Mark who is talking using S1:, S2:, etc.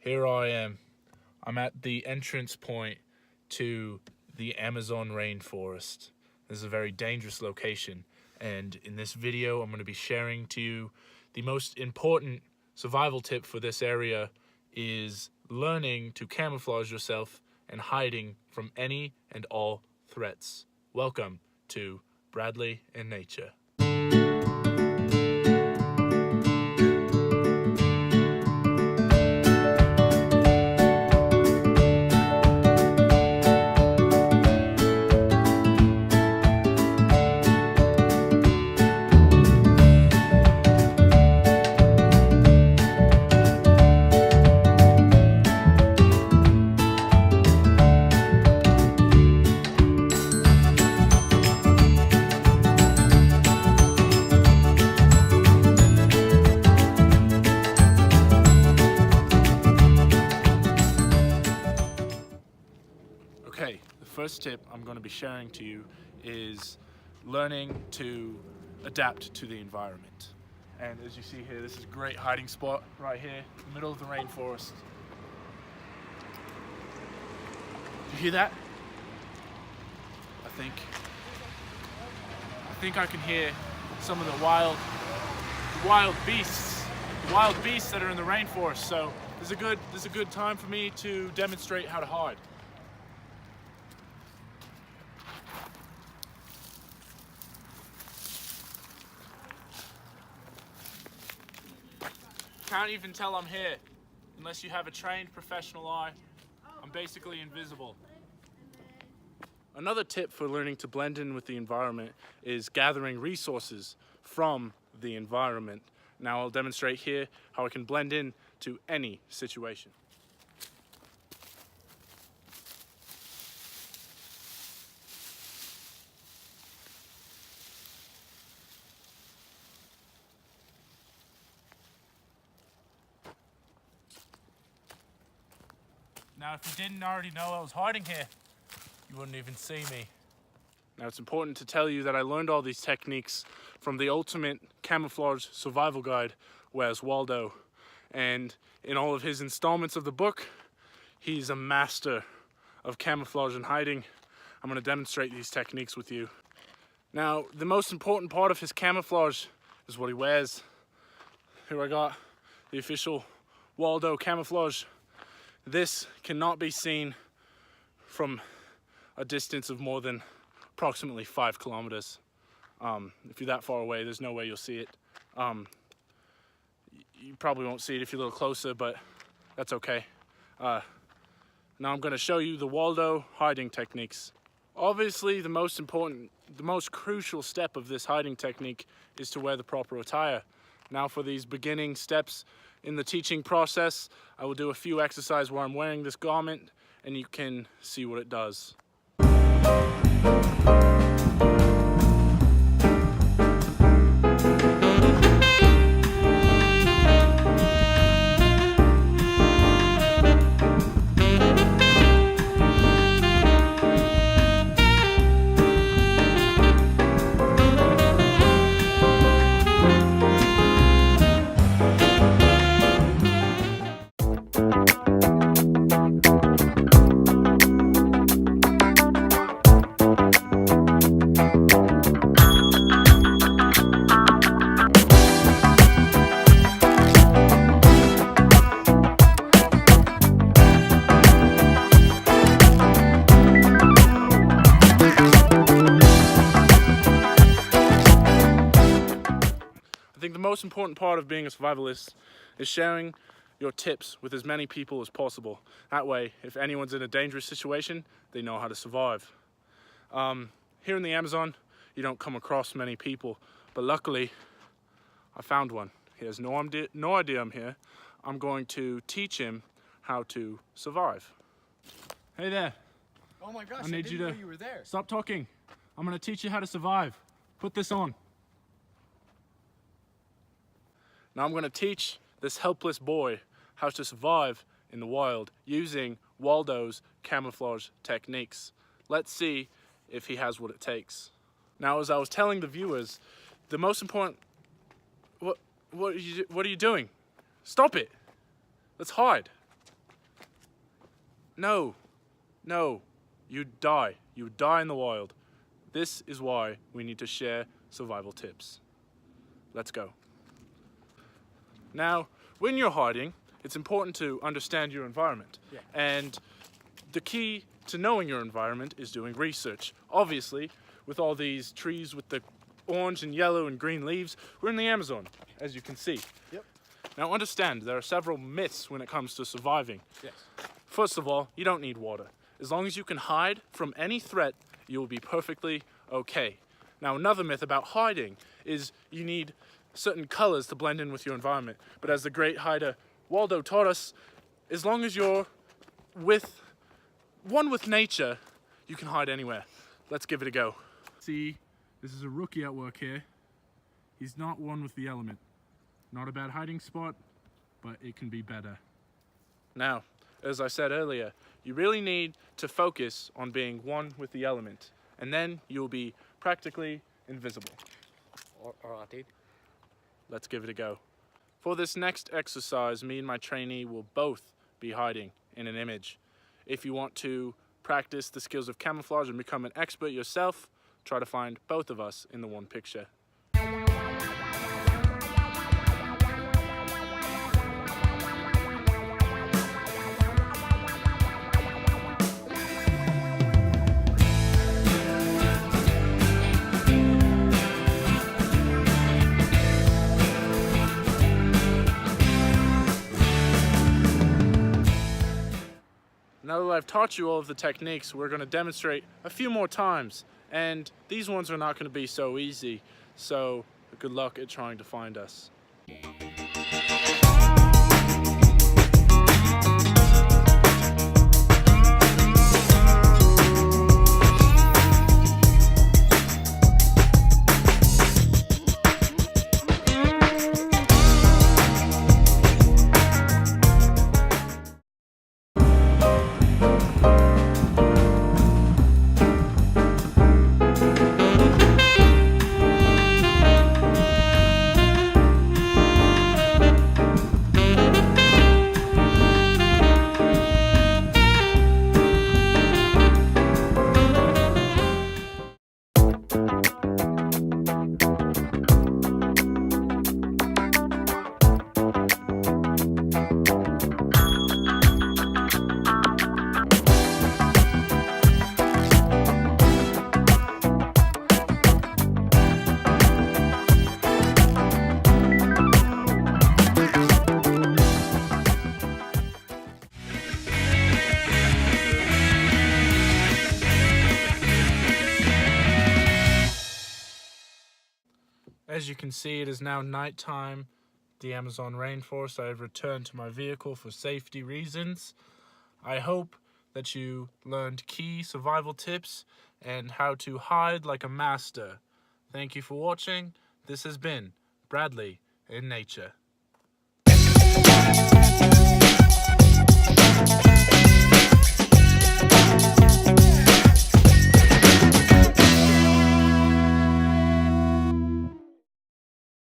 S1: Here I am. I'm at the entrance point to the Amazon rainforest. This is a very dangerous location, and in this video I'm going to be sharing to you the most important survival tip for this area is learning to camouflage yourself and hiding from any and all threats. Welcome to Bradley in Nature. Okay, the first tip I'm going to be sharing to you is learning to adapt to the environment. And as you see here, this is a great hiding spot right here in the middle of the rainforest. Do you hear that? I think I can hear some of the wild beasts that are in the rainforest. So this is a good time for me to demonstrate how to hide. Can't even tell I'm here unless you have a trained professional eye. I'm basically invisible. Another tip for learning to blend in with the environment is gathering resources from the environment. Now I'll demonstrate here how I can blend in to any situation. Now, if you didn't already know I was hiding here, you wouldn't even see me. Now, it's important to tell you that I learned all these techniques from the Ultimate Camouflage Survival Guide, Where's Waldo? And in all of his installments of the book, he's a master of camouflage and hiding. I'm going to demonstrate these techniques with you. Now, the most important part of his camouflage is what he wears. Here I got the official Waldo camouflage. This cannot be seen from a distance of more than approximately 5 kilometers. If you're that far away, there's no way you'll see it. You probably won't see it if you're a little closer, but that's okay. Now I'm going to show you the Waldo hiding techniques. Obviously, the most crucial step of this hiding technique is to wear the proper attire. Now for these beginning steps in the teaching process, I will do a few exercises where I'm wearing this garment and you can see what it does. I think the most important part of being a survivalist is sharing your tips with as many people as possible. That way, if anyone's in a dangerous situation, they know how to survive. Here in the Amazon, you don't come across many people, but luckily, I found one. He has no idea I'm here. I'm going to teach him how to survive. Hey there.
S2: Oh my gosh,
S1: I need
S2: didn't
S1: you to
S2: know you were there.
S1: Stop talking. I'm going to teach you how to survive. Put this on. Now I'm going to teach this helpless boy how to survive in the wild using Waldo's camouflage techniques. Let's see if he has what it takes. Now, as I was telling the viewers, the most important... What are you doing? Stop it! Let's hide. No, you'd die. You would die in the wild. This is why we need to share survival tips. Let's go. Now, when you're hiding, it's important to understand your environment.
S2: Yeah.
S1: And the key to knowing your environment is doing research. Obviously, with all these trees with the orange and yellow and green leaves, we're in the Amazon, as you can see.
S2: Yep.
S1: Now understand, there are several myths when it comes to surviving.
S2: Yes.
S1: First of all, you don't need water. As long as you can hide from any threat, you will be perfectly okay. Now another myth about hiding is you need certain colors to blend in with your environment. But as the great hider Waldo taught us, as long as you're one with nature, you can hide anywhere. Let's give it a go. See, this is a rookie at work here. He's not one with the element. Not a bad hiding spot, but it can be better. Now, as I said earlier, you really need to focus on being one with the element, and then you'll be practically invisible.
S2: Alright.
S1: Let's give it a go. For this next exercise, me and my trainee will both be hiding in an image. If you want to practice the skills of camouflage and become an expert yourself, try to find both of us in the one picture. Now that I've taught you all of the techniques, we're going to demonstrate a few more times. And these ones are not going to be so easy. So good luck at trying to find us. As you can see, it is now nighttime. The Amazon rainforest. I have returned to my vehicle for safety reasons. I hope that you learned key survival tips and how to hide like a master. Thank you for watching. This has been Bradley in Nature.